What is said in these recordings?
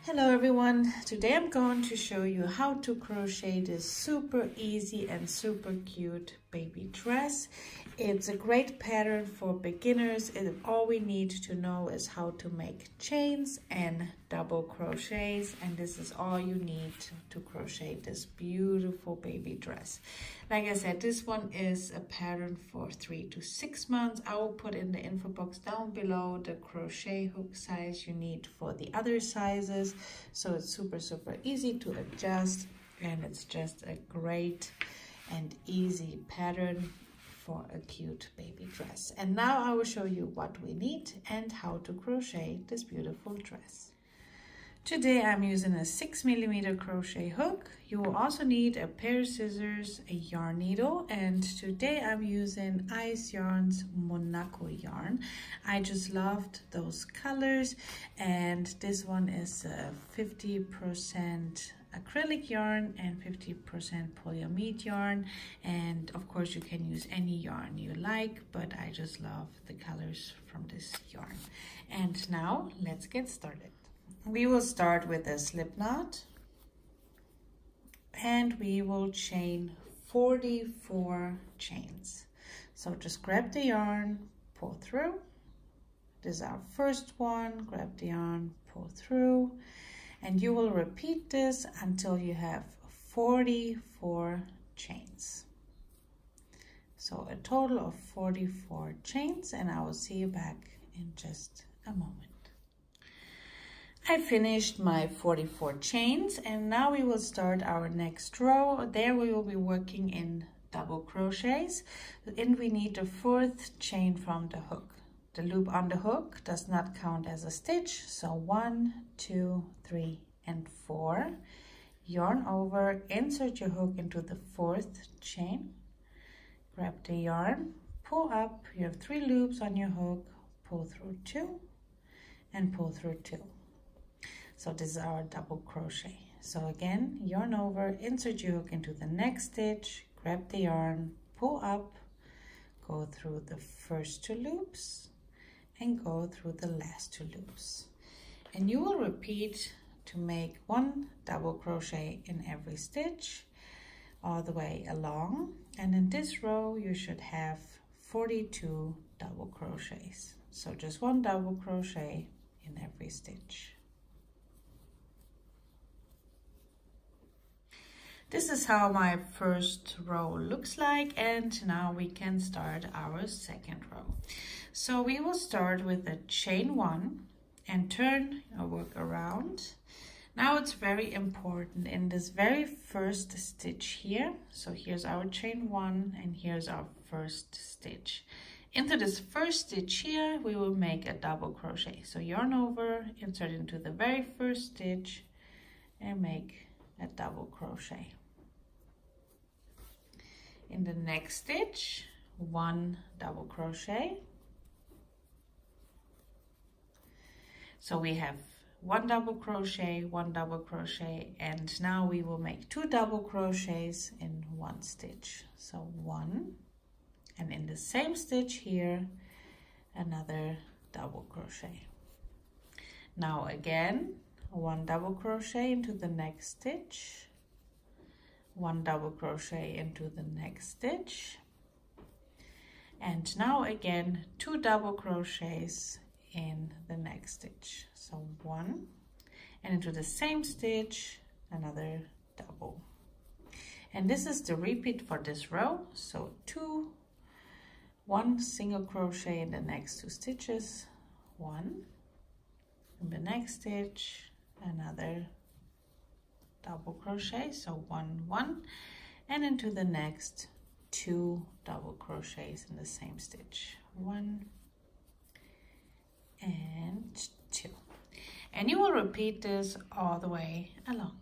Hello everyone, today I'm going to show you how to crochet this super easy and super cute baby dress. It's a great pattern for beginners and all we need to know is how to make chains and double crochets, and this is all you need to crochet this beautiful baby dress. Like I said, this one is a pattern for 3 to 6 months. I will put in the info box down below the crochet hook size you need for the other sizes, so it's super easy to adjust, and it's just a great and easy pattern for a cute baby dress. And now I will show you what we need and how to crochet this beautiful dress. Today I'm using a 6mm crochet hook. You will also need a pair of scissors, a yarn needle, and today I'm using Ice Yarn's Monaco yarn. I just loved those colors, and this one is 50% acrylic yarn and 50% polyamide yarn, and of course you can use any yarn you like, but I just love the colors from this yarn. And now let's get started. We will start with a slip knot, and we will chain 44 chains. So just grab the yarn, pull through. This is our first one. Grab the yarn, pull through, and you will repeat this until you have 44 chains. So a total of 44 chains, and I will see you back in just a moment. I finished my 44 chains, and now we will start our next row. There we will be working in double crochets, and we need the 4th chain from the hook. The loop on the hook does not count as a stitch, so 1, 2, 3, and 4. Yarn over, insert your hook into the 4th chain, grab the yarn, pull up. You have 3 loops on your hook, pull through 2 and pull through 2. So this is our double crochet. So again, yarn over, insert your hook into the next stitch, grab the yarn, pull up, go through the first 2 loops and go through the last 2 loops. And you will repeat to make 1 double crochet in every stitch all the way along. And in this row, you should have 42 double crochets. So just 1 double crochet in every stitch. This is how my first row looks like, and now we can start our second row. So we will start with a chain 1 and turn our work around. Now it's very important in this very first stitch here. So here's our chain 1 and here's our first stitch. Into this first stitch here, we will make a double crochet. So yarn over, insert into the very first stitch and make a double crochet. In the next stitch, 1 double crochet. So we have 1 double crochet, 1 double crochet, and now we will make 2 double crochets in 1 stitch. So 1, and in the same stitch here, another double crochet. Now again, 1 double crochet into the next stitch, 1 double crochet into the next stitch, and now again 2 double crochets in the next stitch. So 1, and into the same stitch, another double. And this is the repeat for this row. So 1 single crochet in the next 2 stitches, 1, in the next stitch, another double crochet, so 1, 1, and into the next 2 double crochets in the same stitch, 1 and 2. And you will repeat this all the way along.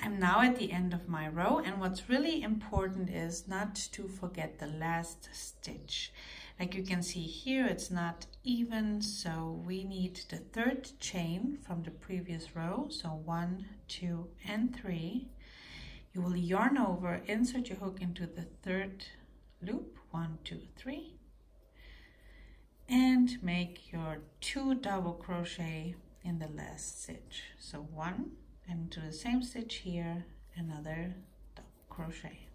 I'm now at the end of my row, and what's really important is not to forget the last stitch. Like you can see here, it's not even, so we need the 3rd chain from the previous row. So 1, 2, and 3. You will yarn over, insert your hook into the 3rd loop, 1, 2, 3, and make your 2 double crochet in the last stitch. So 1, and to the same stitch here, another double crochet.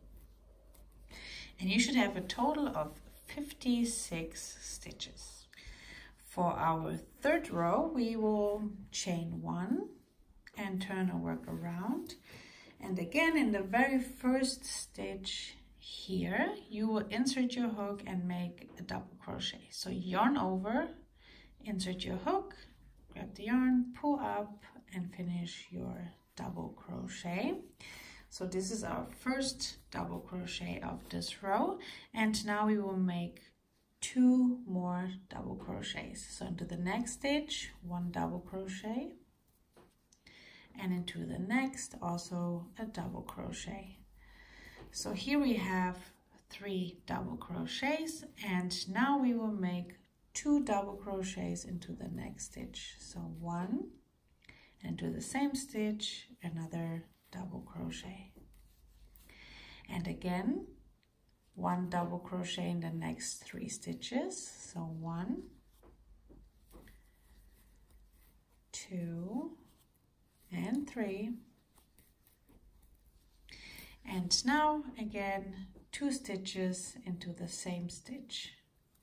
And you should have a total of 56 stitches. For our third row, we will chain 1 and turn our work around. And again, in the very first stitch here, you will insert your hook and make a double crochet. So yarn over, insert your hook, grab the yarn, pull up, and finish your double crochet. So this is our first double crochet of this row, and now we will make 2 more double crochets. So into the next stitch, 1 double crochet, and into the next also a double crochet. So here we have 3 double crochets, and now we will make 2 double crochets into the next stitch. So 1, and to the same stitch, another double crochet. And again, 1 double crochet in the next 3 stitches. So 1, 2, and 3. And now again 2 stitches into the same stitch,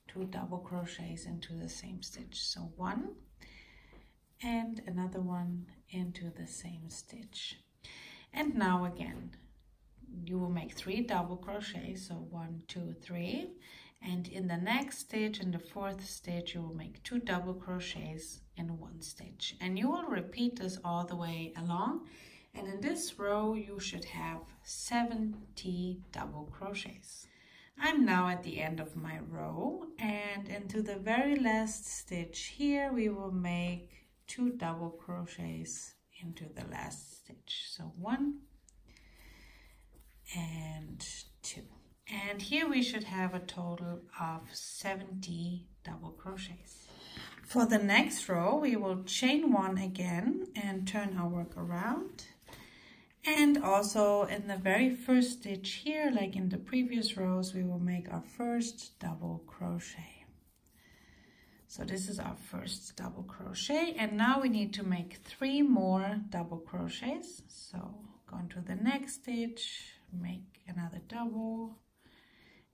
2 double crochets into the same stitch. So 1 and another one into the same stitch. And now again you will make 3 double crochets, so 1, 2, 3, and in the next stitch, in the 4th stitch, you will make 2 double crochets in 1 stitch, and you will repeat this all the way along. And in this row you should have 70 double crochets. I'm now at the end of my row, and into the very last stitch here we will make 2 double crochets into the last stitch. So 1 and 2. And here we should have a total of 70 double crochets. For the next row, we will chain 1 again and turn our work around. And also in the very first stitch here, like in the previous rows, we will make our first double crochet. So this is our first double crochet, and now we need to make 3 more double crochets. So go into the next stitch, make another double,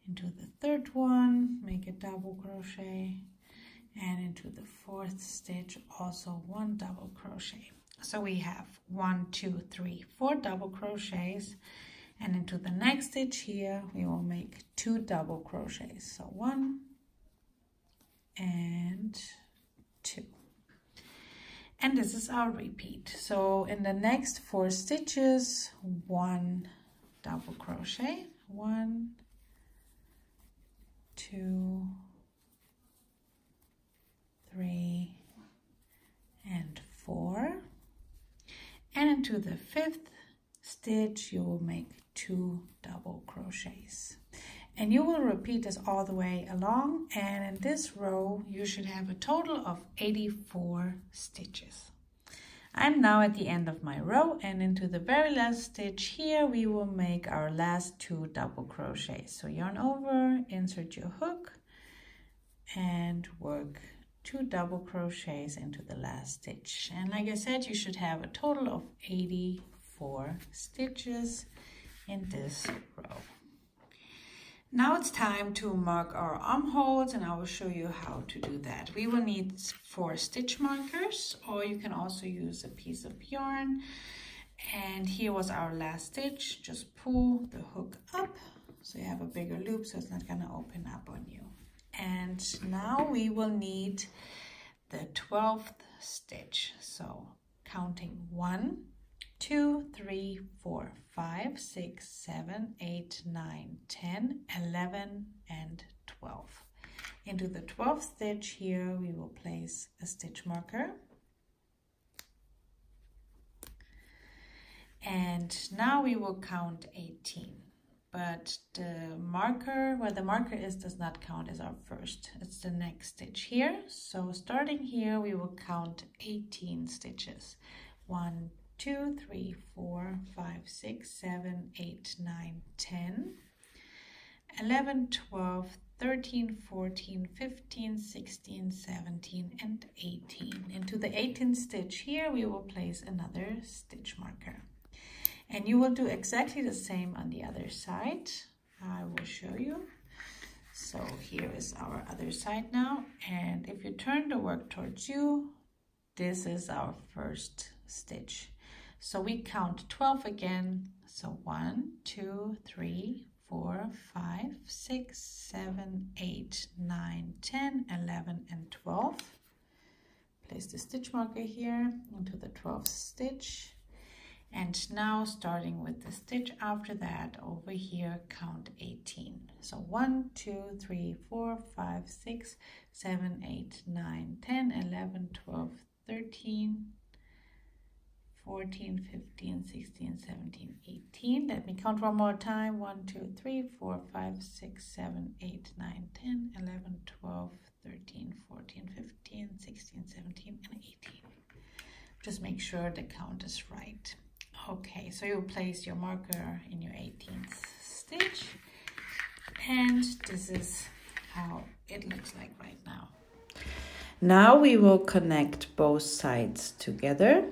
into the 3rd one, make a double crochet, and into the 4th stitch also 1 double crochet. So we have 1, 2, 3, 4 double crochets, and into the next stitch here we will make 2 double crochets. So 1 and 2. And this is our repeat. So in the next 4 stitches, 1 double crochet, 1, 2, 3, and 4. And into the 5th stitch you will make 2 double crochets, and you will repeat this all the way along. And in this row you should have a total of 84 stitches. I'm now at the end of my row, and into the very last stitch here we will make our last 2 double crochets. So yarn over, insert your hook, and work 2 double crochets into the last stitch. And like I said, you should have a total of 84 stitches in this row. Now it's time to mark our armholes, and I will show you how to do that. We will need 4 stitch markers, or you can also use a piece of yarn. And here was our last stitch. Just pull the hook up so you have a bigger loop so it's not going to open up on you. And now we will need the 12th stitch. So counting 1, 2, 3, 4, 5, 6, 7, 8, 9, 10, 11, and 12. Into the 12th stitch here we will place a stitch marker. And now we will count 18. But the marker, where the marker is, does not count as our first. It's the next stitch here. So starting here, we will count 18 stitches. 1, 2, 3, 4, 5, 6, 7, 8, 9, 10, 11, 12, 13, 14, 15, 16, 17, and 18. Into the 18th stitch here, we will place another stitch marker. And you will do exactly the same on the other side. I will show you. So here is our other side now. And if you turn the work towards you, this is our first stitch. So we count 12 again. So 1, 2, 3, 4, 5, 6, 7, 8, 9, 10, 11, and 12. Place the stitch marker here into the 12th stitch. And now starting with the stitch after that, over here, count 18. So 1, 2, 3, 4, 5, 6, 7, 8, 9, 10, 11, 12, 13, 14, 15, 16, 17, 18. Let me count one more time. 1, 2, 3, 4, 5, 6, 7, 8, 9, 10, 11, 12, 13, 14, 15, 16, 17, and 18. Just make sure the count is right. Okay, so you place your marker in your 18th stitch, and this is how it looks like right now. Now we will connect both sides together.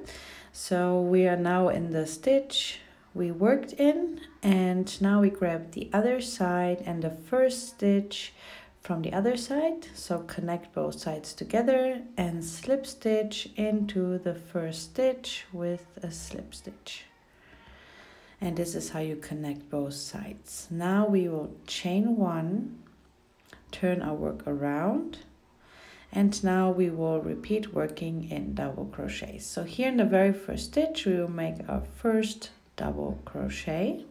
So we are now in the stitch we worked in, and now we grab the other side and the first stitch from the other side. So connect both sides together and slip stitch into the first stitch with a slip stitch. And this is how you connect both sides. Now we will chain 1, turn our work around, and now we will repeat working in double crochets. So here in the very first stitch, we will make our first double crochet.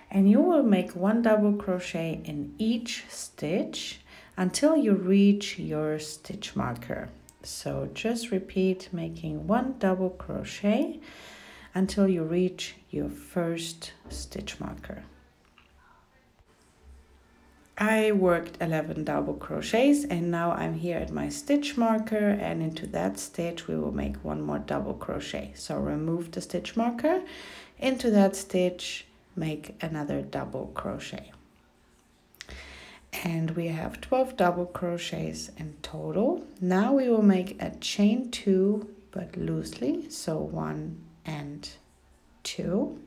And you will make 1 double crochet in each stitch until you reach your stitch marker. So just repeat making 1 double crochet until you reach your first stitch marker. I worked 11 double crochets, and now I'm here at my stitch marker, and into that stitch we will make 1 more double crochet. So remove the stitch marker, into that stitch make another double crochet. And we have 12 double crochets in total. Now we will make a chain 2, but loosely, so 1 and 2.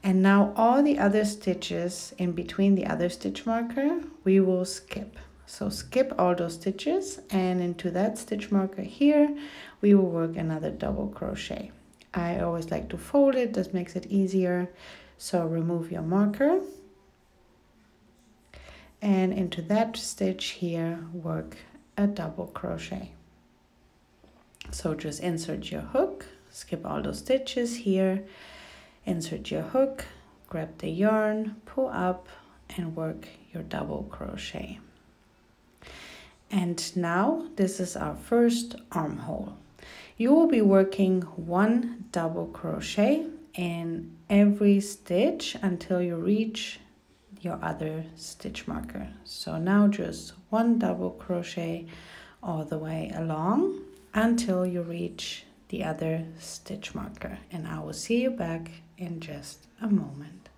And now all the other stitches in between the other stitch marker, we will skip. So skip all those stitches, and into that stitch marker here, we will work another double crochet. I always like to fold it, this makes it easier. So remove your marker, and into that stitch here, work a double crochet. So just insert your hook, skip all those stitches here, insert your hook, grab the yarn, pull up, and work your double crochet. And now this is our first armhole. You will be working 1 double crochet in every stitch until you reach your other stitch marker. So now just 1 double crochet all the way along until you reach the other stitch marker, and I will see you back in just a moment.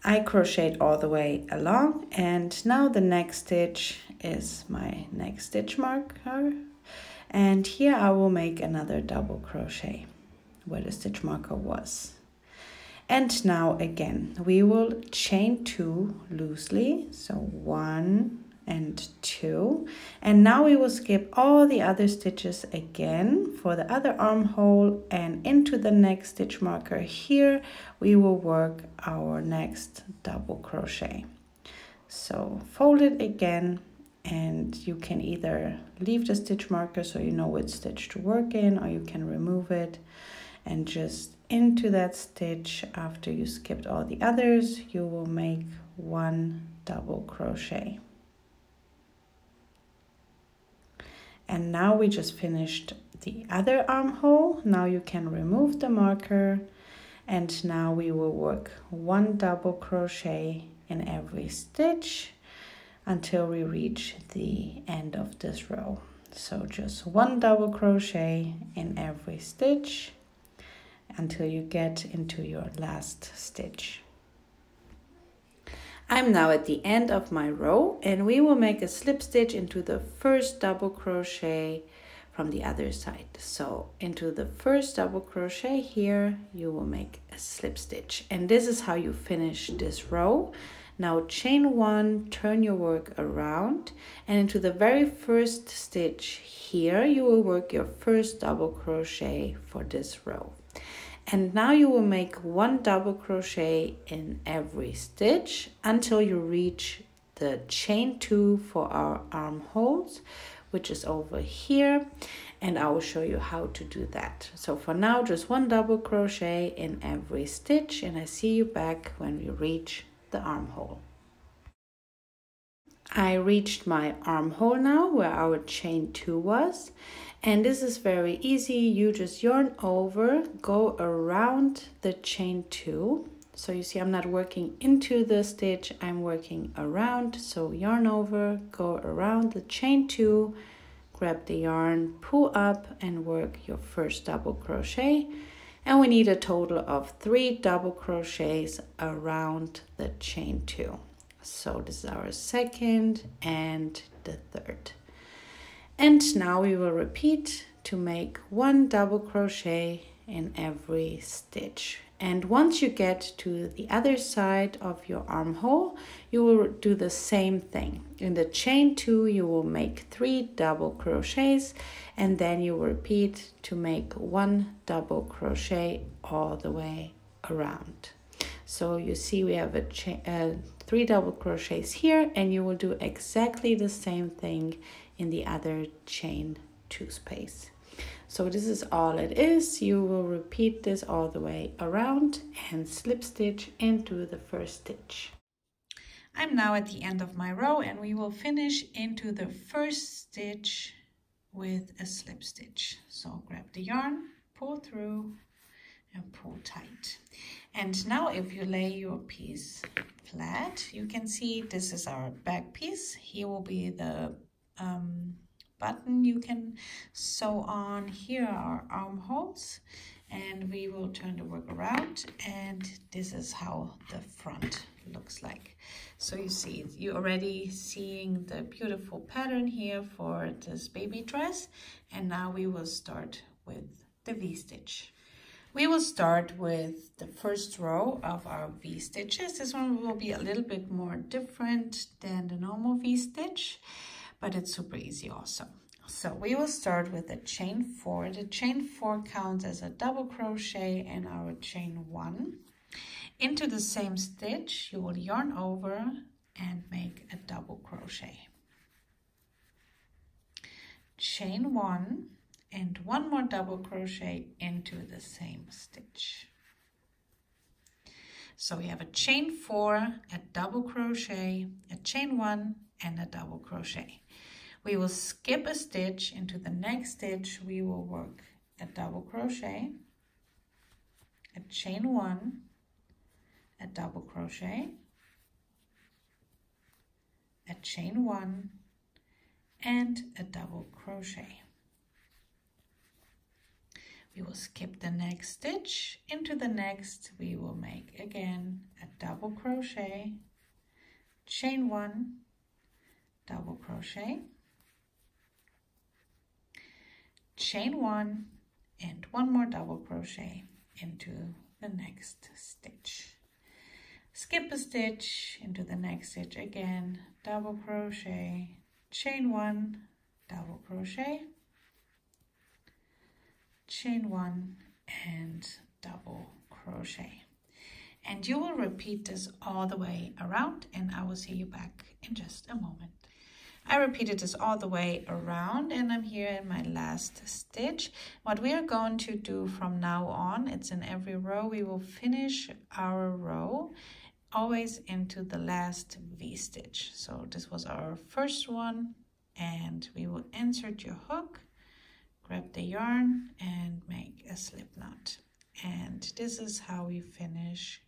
I crocheted all the way along, and now the next stitch is my next stitch marker, and here I will make another double crochet where the stitch marker was. And now again we will chain 2 loosely, so 1 and 2, and now we will skip all the other stitches again for the other armhole, and into the next stitch marker here we will work our next double crochet. So fold it again, and you can either leave the stitch marker so you know which stitch to work in, or you can remove it, and just into that stitch after you skipped all the others you will make 1 double crochet. And now we just finished the other armhole. Now you can remove the marker, and now we will work 1 double crochet in every stitch until we reach the end of this row. So just 1 double crochet in every stitch until you get into your last stitch. I'm now at the end of my row, and we will make a slip stitch into the first double crochet from the other side. So into the first double crochet here, you will make a slip stitch, and this is how you finish this row. Now chain 1, turn your work around, and into the very first stitch here, you will work your first double crochet for this row. And now you will make 1 double crochet in every stitch until you reach the chain 2 for our armholes, which is over here, and I will show you how to do that. So for now, just 1 double crochet in every stitch, and I see you back when we reach the armhole. I reached my armhole now where our chain 2 was, and this is very easy. You just yarn over, go around the chain 2. So you see I'm not working into the stitch, I'm working around. So yarn over, go around the chain 2, grab the yarn, pull up and work your first double crochet. And we need a total of 3 double crochets around the chain 2. So this is our second and the third. And now we will repeat to make 1 double crochet in every stitch. And once you get to the other side of your armhole, you will do the same thing. In the chain 2, you will make 3 double crochets, and then you will repeat to make 1 double crochet all the way around. So you see we have 3 double crochets here, and you will do exactly the same thing in the other chain 2 space. So this is all it is. You will repeat this all the way around and slip stitch into the first stitch. I'm now at the end of my row, and we will finish into the first stitch with a slip stitch. So grab the yarn, pull through and pull tight. And now if you lay your piece flat, you can see this is our back piece. Here will be the button you can sew on. Here are armholes, and we will turn the work around, and this is how the front looks like. So you see, you're already seeing the beautiful pattern here for this baby dress, and now we will start with the V-stitch. We will start with the first row of our V-stitches. This one will be a little bit more different than the normal V-stitch, but it's super easy also. So we will start with a chain 4. The chain 4 counts as a double crochet in our chain 1. Into the same stitch, you will yarn over and make a double crochet. Chain 1 and 1 more double crochet into the same stitch. So we have a chain 4, a double crochet, a chain 1 and a double crochet. We will skip a stitch. Into the next stitch we will work a double crochet, a chain 1, a double crochet, a chain 1 and a double crochet. We will skip the next stitch. Into the next we will make again a double crochet, chain 1, double crochet, chain 1 and 1 more double crochet into the next stitch. Skip a stitch. Into the next stitch again, double crochet, chain 1, double crochet, chain 1 and double crochet. And you will repeat this all the way around, and I will see you back in just a moment. I repeated this all the way around, and I'm here in my last stitch. What we are going to do from now on, it's in every row, we will finish our row always into the last V-stitch. So this was our first one, and we will insert your hook, grab the yarn and make a slip knot. And this is how we finish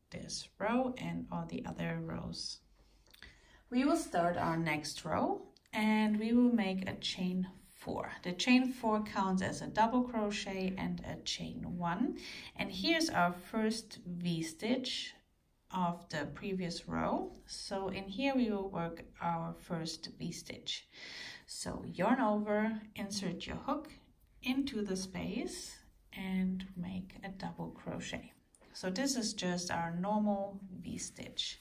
this row and all the other rows. We will start our next row, and we will make a chain 4. The chain 4 counts as a double crochet and a chain 1. And here's our first V-stitch of the previous row. So in here we will work our first V-stitch. So yarn over, insert your hook into the space and make a double crochet. So this is just our normal V-stitch.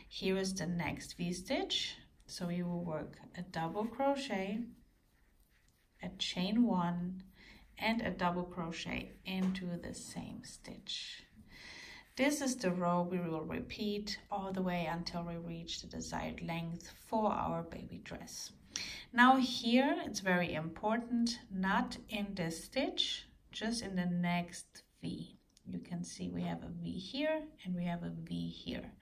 Here is the next V-stitch. So we will work a double crochet, a chain 1, and a double crochet into the same stitch. This is the row we will repeat all the way until we reach the desired length for our baby dress. Now here it's very important, not in this stitch, just in the next V. You can see we have a V here and we have a V here.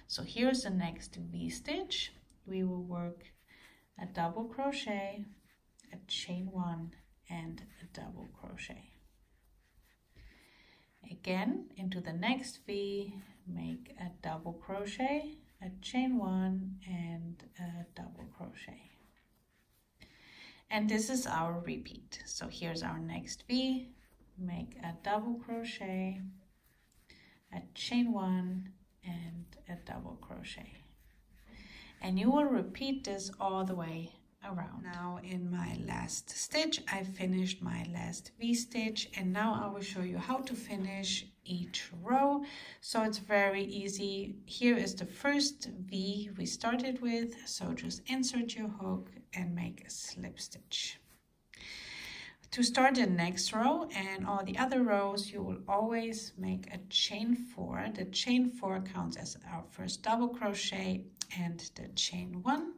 So here's the next V stitch. We will work a double crochet, a chain 1, and a double crochet. Again, into the next V, make a double crochet, a chain 1, and a double crochet. And this is our repeat. So here's our next V, make a double crochet, a chain 1, and a double crochet. And you will repeat this all the way around. Now in my last stitch, I finished my last V-stitch, and now I will show you how to finish each row. So it's very easy. Here is the first V we started with, so just insert your hook and make a slip stitch. To start the next row and all the other rows, you will always make a chain 4. The chain 4 counts as our first double crochet, and the chain 1,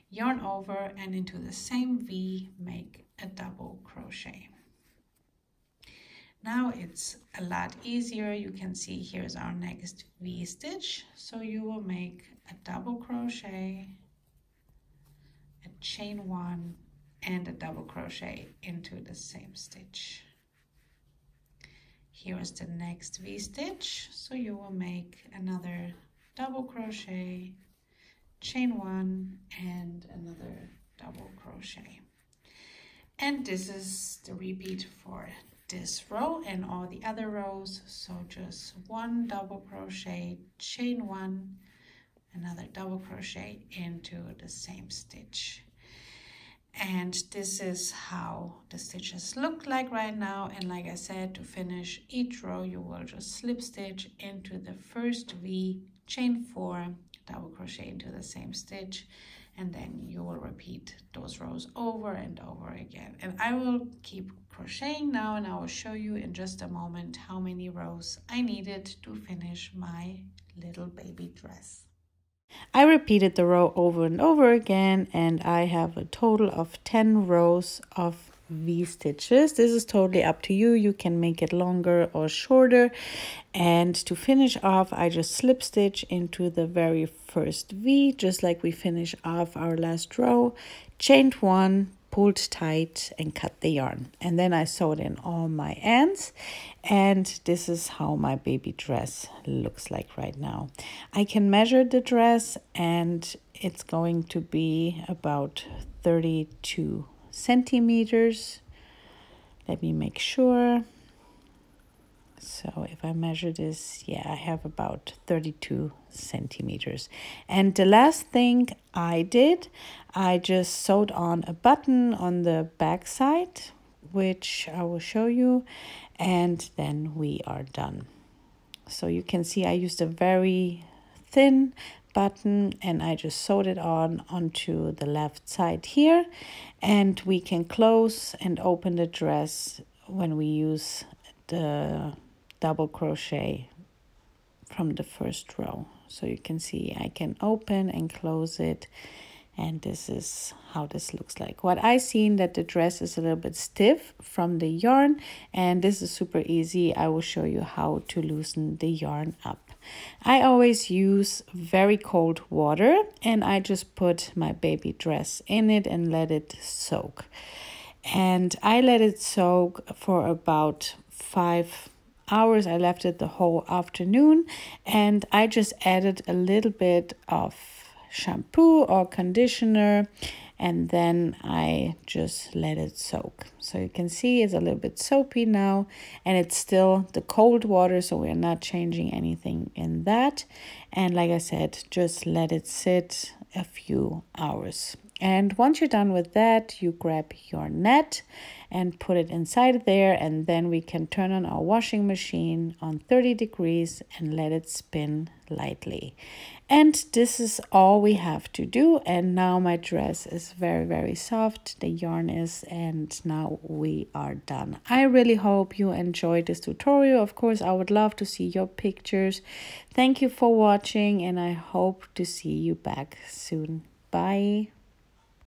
yarn over, and into the same V, make a double crochet. Now it's a lot easier. You can see here's our next V stitch. So you will make a double crochet, a chain 1, and a double crochet into the same stitch. Here is the next V stitch. So you will make another double crochet, chain 1, and another double crochet. And this is the repeat for this row and all the other rows. So just 1 double crochet, chain 1, another double crochet into the same stitch. And this is how the stitches look like right now. And like I said, to finish each row, you will just slip stitch into the first V, chain 4, double crochet into the same stitch, and then you will repeat those rows over and over again. And I will keep crocheting now, and I will show you in just a moment how many rows I needed to finish my little baby dress. I repeated the row over and over again, and I have a total of 10 rows of V stitches. This is totally up to you. You can make it longer or shorter. And to finish off, I just slip stitch into the very first V, just like we finish off our last row, chained 1, pulled tight, and cut the yarn. And then I sewed in all my ends, and this is how my baby dress looks like right now. I can measure the dress, and it's going to be about 32 centimeters. Let me make sure. So if I measure this, yeah, I have about 32 centimeters. And the last thing I did, I just sewed on a button on the back side, which I will show you, and then we are done. So you can see I used a very thin button, and I just sewed it onto the left side here, and we can close and open the dress when we use the double crochet from the first row. So you can see I can open and close it, and this is how this looks like. What I seen that the dress is a little bit stiff from the yarn, and this is super easy. I will show you how to loosen the yarn up. I always use very cold water, and I just put my baby dress in it and let it soak. And I let it soak for about 5 hours. I left it the whole afternoon, and I just added a little bit of shampoo or conditioner, and then I just let it soak. So you can see it's a little bit soapy now, and it's still the cold water, so we're not changing anything in that. And like I said, just let it sit a few hours. And once you're done with that, you grab your net and put it inside there, and then we can turn on our washing machine on 30 degrees and let it spin lightly. And this is all we have to do. And now my dress is very, very soft, the yarn is, and now we are done. I really hope you enjoyed this tutorial. Of course, I would love to see your pictures. Thank you for watching, and I hope to see you back soon. Bye.